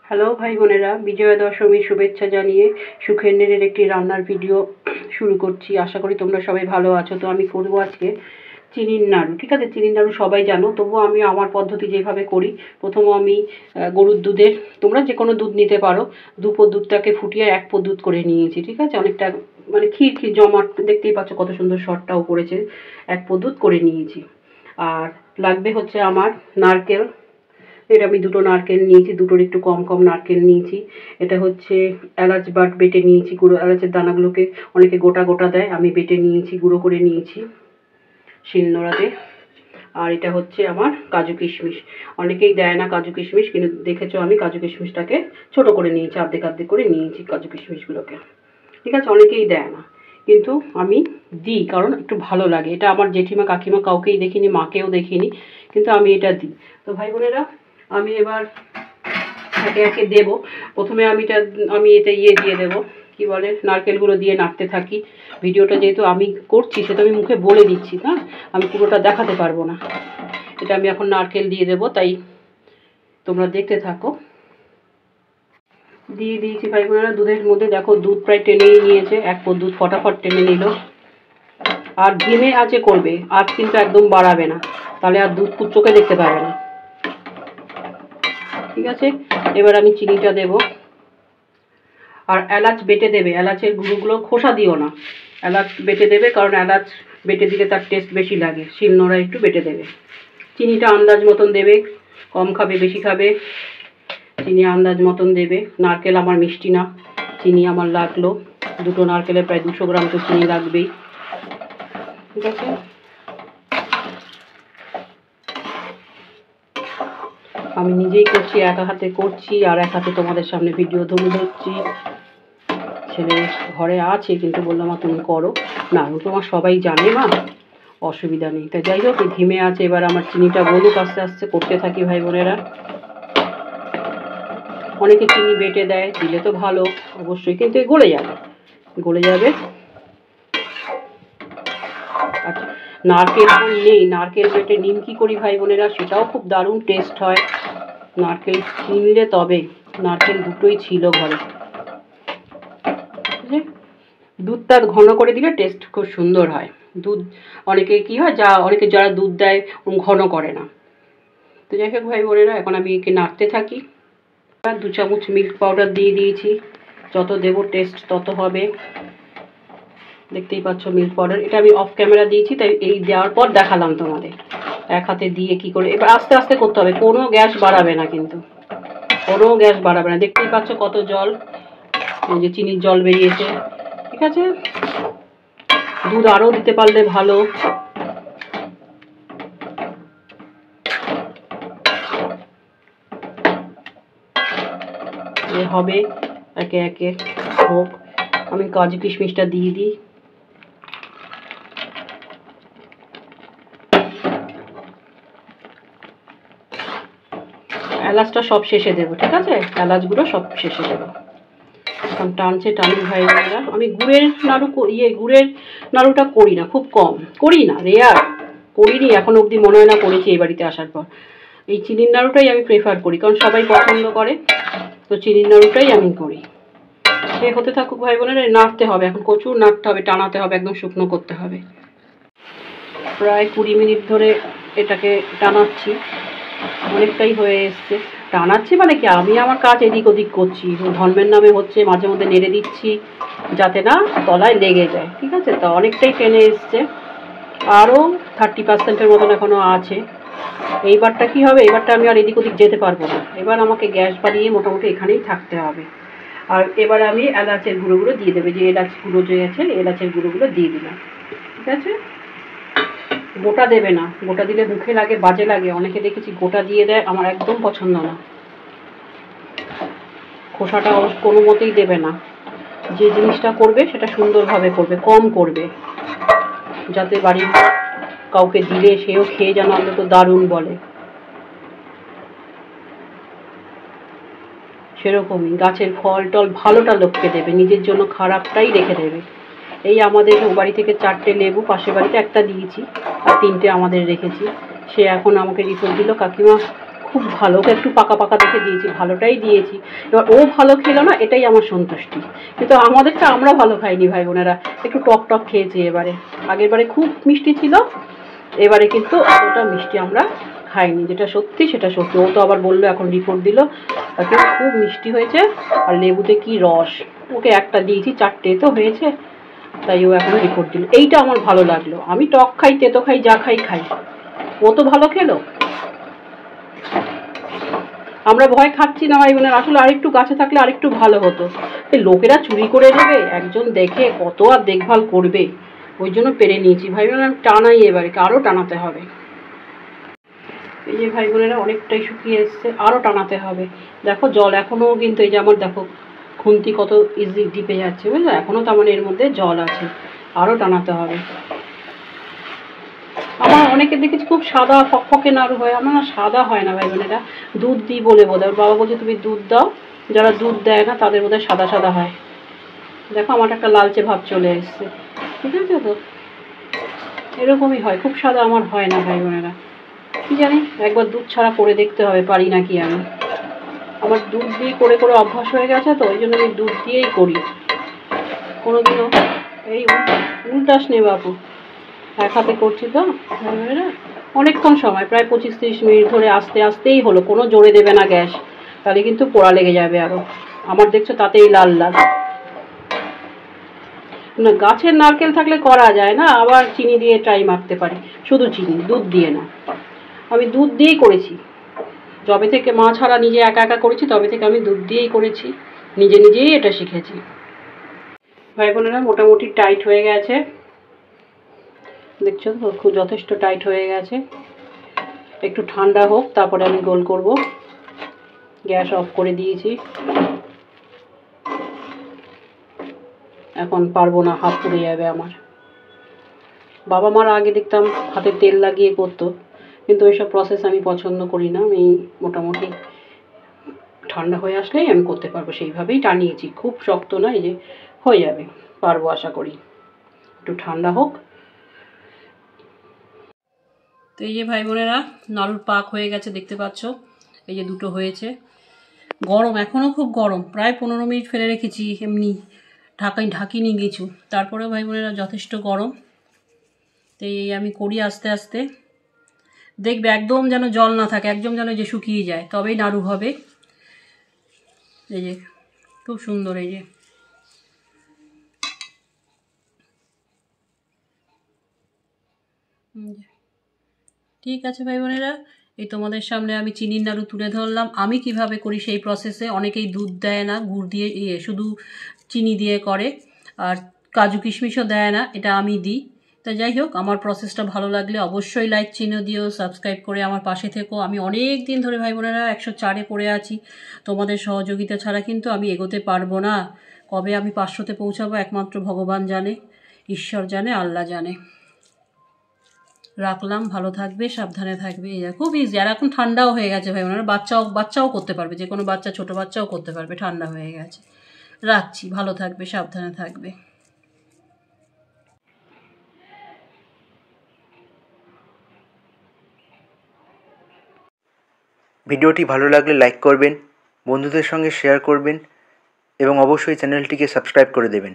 Hello ভাই বোনেরা, বিজয়া দশমীর শুভেচ্ছা জানিয়ে সুখের নীড়ের একটি রান্নার ভিডিও শুরু করছি। আশা করি তোমরা সবাই ভালো আছো। তো আমি করবো আজকে চিনির নাড়ু। ঠিক আছে, চিনির নাড়ু সবাই জানো, তবুও আমি আমার পদ্ধতি যেভাবে করি। প্রথমে আমি গরুর দুধের, তোমরা যে কোনো দুধ নিতে পারো, 2 পো দুধটাকে ফুটিয়ে 1 পো দুধ করে নিয়েছি। ঠিক আছে, অনেকটা মানে ক্ষীর জমাট, দেখতেই পাচ্ছ কত সুন্দর শর্টটাও পড়েছে। 1 পো দুধ করে নিয়েছি। আর লাগবে হচ্ছে আমার নারকেল। এটা আমি 2টো নারকেল নিয়েছি, 2টোর একটু কম কম নারকেল নিয়েছি। এটা হচ্ছে এলাচ বেটে নিয়েছি, গুঁড়ো এলাচের দানাগুলোকে অনেকে গোটা গোটা দেয়, আমি বেটে নিয়েছি, গুঁড়ো করে নিয়েছি শিলনোড়াতে। আর এটা হচ্ছে আমার কাজু কিশমিশ। অনেকেই দেয় না কাজু কিশমিশ, কিন্তু দেখেছো আমি কাজু কিশমিশটাকে ছোট করে নিয়েছি, অর্ধেক অর্ধেক করে নিয়েছি কাজু কিশমিশগুলোকে। ঠিক আছে, অনেকেই দেয় না, কিন্তু আমি দিই কারণ একটু ভালো লাগে। এটা আমার জেঠিমা কাকিমা কাউকেই দেখিনি, মাকেও দেখিনি, কিন্তু আমি এটা দিই। তো ভাই বোনেরা, আমি এবার একে একে দেবো। প্রথমে আমি এটা দিয়ে দেবো, কি বলে, নারকেলগুলো দিয়ে নাড়তে থাকি। ভিডিওটা যেহেতু আমি করছি সেটা আমি মুখে বলে দিচ্ছি, হ্যাঁ, আমি পুরোটা দেখাতে পারবো না। এটা আমি এখন নারকেল দিয়ে দেবো, তাই তোমরা দেখতে থাকো। দিয়ে দিয়েছি ভাই বোনেরা। দুধের মধ্যে দেখো দুধ প্রায় টেনেই নিয়েছে, 1 পো দুধ ফটাফট টেনে নিল। আর ধিমে আঁচে করবে, আঁচ কিন্তু একদম বাড়াবে না, তাহলে আর দুধ চোখে দেখতে পাবে না। ঠিক আছে, এবার আমি চিনিটা দেব। আর এলাচ বেটে দেবে, এলাচের গুঁড়োগুলো খোসা দিও না, এলাচ বেটে দেবে, কারণ এলাচ বেটে দিলে তার টেস্ট বেশি লাগে। শিলনোড়ায় একটু বেটে দেবে। চিনিটা আন্দাজ মতন দেবে, কম খাবে বেশি খাবে, চিনি আন্দাজ মতন দেবে। নারকেল আমার মিষ্টি না, চিনি আমার লাগলো 2টো নারকেলে প্রায় 200 গ্রাম তো চিনি লাগবেই। ঠিক আছে, আমি নিজেই করছি, এক হাতে করছি আর এক হাতে তোমাদের সামনে ভিডিও ধরছি। ছেলে ঘরে আছে, কিন্তু বললাম মা তুমি করো না, তোমার সবাই জানে মা, অসুবিধা নেই। তো যাই হোক, ধিমে আছে। এবার আমার চিনিটা গলুক, আস্তে আস্তে করতে থাকি ভাই বোনেরা। অনেকে চিনি বেটে দেয়, দিলে তো ভালো অবশ্যই, কিন্তু গলে যাবে, গলে যাবে। আচ্ছা, নারকেল নেই, নারকেল বেটে নিমকি করি ভাই বোনেরা, সেটাও খুব দারুণ টেস্ট হয়। নারকেল কিনলে তবে, নারকেল দুটোই ছিল ঘরে। দুধটা ঘন করে দিলে টেস্ট খুব সুন্দর হয়। দুধ অনেকে কি হয়, অনেকে যারা দুধ দেয় ঘন করে না। তো যাই হোক ভাই বোনেরা, এখন আমি একে নাড়তে থাকি। 2 চামচ মিল্ক পাউডার দিয়ে দিয়েছি, যত দেবো টেস্ট তত হবে। দেখতেই পাচ্ছ মিল্ক পাউডার, এটা আমি অফ ক্যামেরা দিয়েছি, তাই এই দেওয়ার পর দেখালাম তোমাদের। এক হাতে দিয়ে কি করে, এবার আস্তে আস্তে করতে হবে, কোনো গ্যাস বাড়াবে না, কিন্তু কোনো গ্যাস বাড়াবে না। দেখতেই পাচ্ছ কত জল, এই যে চিনির জল বেরিয়েছে। ঠিক আছে, দুধ আরও দিতে পারলে ভালো। হবে একে একে হোক। আমি কাজু কিশমিশটা দিয়ে দিই। এলাচটা সব শেষে দেবো, ঠিক আছে, এলাচগুলো সব শেষে দেবো। এখন টানছে টানি ভাই বোনেরা। আমি গুড়ের নাড়ুটা করি না, খুব কম করি, না রেয়ার করিনি এখন অবধি, মনে হয় না করেছি এই বাড়িতে আসার পর। এই চিনির নাড়ুটাই আমি প্রেফার করি, কারণ সবাই পছন্দ করে, তো চিনির নাড়ুটাই আমি করি। সে হতে থাকুক ভাই বোনেরা। নাড়তে হবে, এখন প্রচুর নাড়তে হবে, টানাতে হবে, একদম শুকনো করতে হবে। প্রায় 20 মিনিট ধরে এটাকে টানাচ্ছি, অনেকটাই হয়ে এসছে। টানাচ্ছি মানে কি, আমি আমার কাজ এদিক ওদিক করছি, ধর্মের নামে হচ্ছে, মাঝে মধ্যে নেড়ে দিচ্ছি যাতে না তলায় লেগে যায়। ঠিক আছে, তো অনেকটাই টেনে এসছে, আরও 30% মতন এখনও আছে। এইবারটা কি হবে, এবারটা আমি আর এদিক ওদিক যেতে পারবো না, এবার আমাকে গ্যাস বাড়িয়ে মোটামুটি এখানেই থাকতে হবে। আর এবার আমি এলাচের গুঁড়োগুলো দিয়ে দেবে, যে এলাচ গুঁড়ো যে আছে, এলাচের গুঁড়োগুলো দিয়ে দিলাম। ঠিক আছে, গোটা দেবে না, গোটা দিলে মুখে লাগে, বাজে লাগে, অনেকে দেখেছি গোটা দিয়ে দেয়, আমার একদম পছন্দ না। খোসাটা কোনো মতেই দেবে না। যে জিনিসটা করবে সেটা সুন্দরভাবে করবে, কম করবে, যাতে বাড়ির কাউকে দিলে সেও খেয়ে যেন অন্তত দারুণ বলে। সেরকমই গাছের ফল টল ভালোটা লোককে দেবে, নিজের জন্য খারাপটাই রেখে দেবে। এই আমাদের বাড়ি থেকে 4টে লেবু, পাশের বাড়িতে একটা দিয়েছি, আর 3টে আমাদের রেখেছি। সে এখন আমাকে রিপোর্ট দিল, কাকিমা খুব ভালো, ওকে একটু পাকা পাকা দেখে দিয়েছি, ভালোটাই দিয়েছি। এবার ও ভালো খেলো না, এটাই আমার সন্তুষ্টি। কিন্তু আমাদেরটা আমরা ভালো খাইনি ভাই বোনেরা, একটু টক টক খেয়েছি এবারে। আগের বারে খুব মিষ্টি ছিল, এবারে কিন্তু অতটা মিষ্টি আমরা খাইনি, যেটা সত্যি সেটা সত্যি। ও তো আবার বললো, এখন রিপোর্ট দিল, কিন্তু খুব মিষ্টি হয়েছে। আর লেবুতে কি রস, ওকে একটা দিয়েছি, 4টে তো হয়েছে, তাই ও এখন রিপোর্ট দিল। এইটা আমার ভালো লাগলো। আমি টক খাই, তেতো খাই, যা খাই খাই, ও তো ভালো খেলো। আমরা ভয় খাচ্ছি না ভাই বোনের, আসলে আরেকটু কাছে থাকলে আরেকটু ভালো হতো। এই লোকেরা চুরি করে নেবে, একজন দেখে কত আর দেখভাল করবে, ওই জন্য পেরে নিয়েছি ভাই বোনেরা। টানাই এবারে, আরও টানাতে হবে। এই যে ভাই বোনেরা অনেকটাই শুকিয়ে এসছে, আরও টানাতে হবে। দেখো জল এখনও কিন্তু, এই যে আমার দেখো খুন্তি কত ইজি ডিপে যাচ্ছে, বুঝলো, এখনও তার মানে এর মধ্যে জল আছে, আরও টানাতে হবে। আমার অনেকে দেখেছি খুব সাদা ফকফকে নাড়ু হয়, আমার না সাদা হয় না ভাই বোনেরা, দুধ দিই বলে বোধহয়। বাবা বলছে তুমি দুধ দাও, যারা দুধ দেয় না তাদের বোধহয় সাদা সাদা হয়। দেখো আমার একটা লালচে ভাব চলে এসছে, ঠিক আছে তো, এরকমই হয়, খুব সাদা আমার হয় না ভাই বোনেরা। কি জানি, একবার দুধ ছাড়া করে দেখতে হবে, পারি নাকি আমি। আমার দুধ দিয়ে করে করে অভ্যাস হয়ে গেছে তো, ওই জন্য আমি দুধ দিয়েই করি। কোনোদিনও এই উল্টাস নে বাবু, এক হাতে করছি তো ভাই বোনেরা। অনেকক্ষণ সময়, প্রায় 25-30 মিনিট ধরে আস্তে আস্তেই হলো, কোনো জোরে দেবে না গ্যাস, তাহলে কিন্তু পোড়া লেগে যাবে আরও। আমার দেখছো তাতেই লাল লাল। না গাছের নারকেল থাকলে করা যায় না, আবার চিনি দিয়ে ট্রাই মারতে পারি, শুধু চিনি, দুধ দিয়ে না। আমি দুধ দিয়েই করেছি, যবে থেকে মা ছাড়া নিজে একা একা করেছি তবে থেকে আমি দুধ দিয়েই করেছি, নিজে নিজেই এটা শিখেছি। ভাই বোনেরা মোটামুটি টাইট হয়ে গেছে, দেখছো তো খুব যথেষ্ট টাইট হয়ে গেছে। একটু ঠান্ডা হোক, তারপরে আমি গোল করব। গ্যাস অফ করে দিয়েছি, এখন পারবো না, হাত পুড়ে যাবে আমার। বাবা মারা আগে দেখতাম হাতে তেল লাগিয়ে করতো, কিন্তু ওইসব প্রসেস আমি পছন্দ করি না। আমি মোটামুটি ঠান্ডা হয়ে আসলেই আমি করতে পারবো, সেইভাবেই টানিয়েছি, খুব শক্ত না, এই যে হয়ে যাবে, পারবো আশা করি, একটু ঠান্ডা হোক। তো এই যে ভাই বোনেরা নাড়ুর পাক হয়ে গেছে, দেখতে পাচ্ছ, এই যে দুটো হয়েছে। গরম, এখনও খুব গরম, প্রায় 15 মিনিট ফেলে রেখেছি এমনি, ঢাকিনি কিছু, তারপরেও ভাই বোনেরা যথেষ্ট গরম। তো এই আমি করি আস্তে আস্তে, দেখবে একদম যেন জল না থাকে, একদম যেন যে শুকিয়ে যায়, তবেই নাড়ু হবে। এই যে খুব সুন্দর, এই যে ঠিক আছে ভাই বোনেরা, এই তোমাদের সামনে আমি চিনির নাড়ু তুলে ধরলাম। আমি কিভাবে করি সেই প্রসেসে, অনেকেই দুধ দেয় না, গুড় দিয়ে শুধু চিনি দিয়ে করে, আর কাজু কিশমিশও দেয় না, এটা আমি দিই। তা যাই হোক, আমার প্রসেসটা ভালো লাগলে অবশ্যই লাইক চিহ্ন দিও, সাবস্ক্রাইব করে আমার পাশে থেকো। আমি অনেক দিন ধরে ভাই বোনেরা 104-এ পড়ে আছি, তোমাদের সহযোগিতা ছাড়া কিন্তু আমি এগোতে পারবো না। কবে আমি 500-তে পৌঁছাবো একমাত্র ভগবান জানে, ঈশ্বর জানে, আল্লাহ জানে। রাখলাম, ভালো থাকবে, সাবধানে থাকবে। এই খুব ইজি, আর এখন ঠান্ডাও হয়ে গেছে ভাই বোনেরা, বাচ্চাও করতে পারবে, যে কোনো বাচ্চা, ছোট বাচ্চাও করতে পারবে, ঠান্ডা হয়ে গেছে। রাখছি, ভালো থাকবে, সাবধানে থাকবে। ভিডিওটি ভালো লাগলে লাইক করবেন, বন্ধুদের সঙ্গে শেয়ার করবেন এবং অবশ্যই চ্যানেলটিকে সাবস্ক্রাইব করে দেবেন।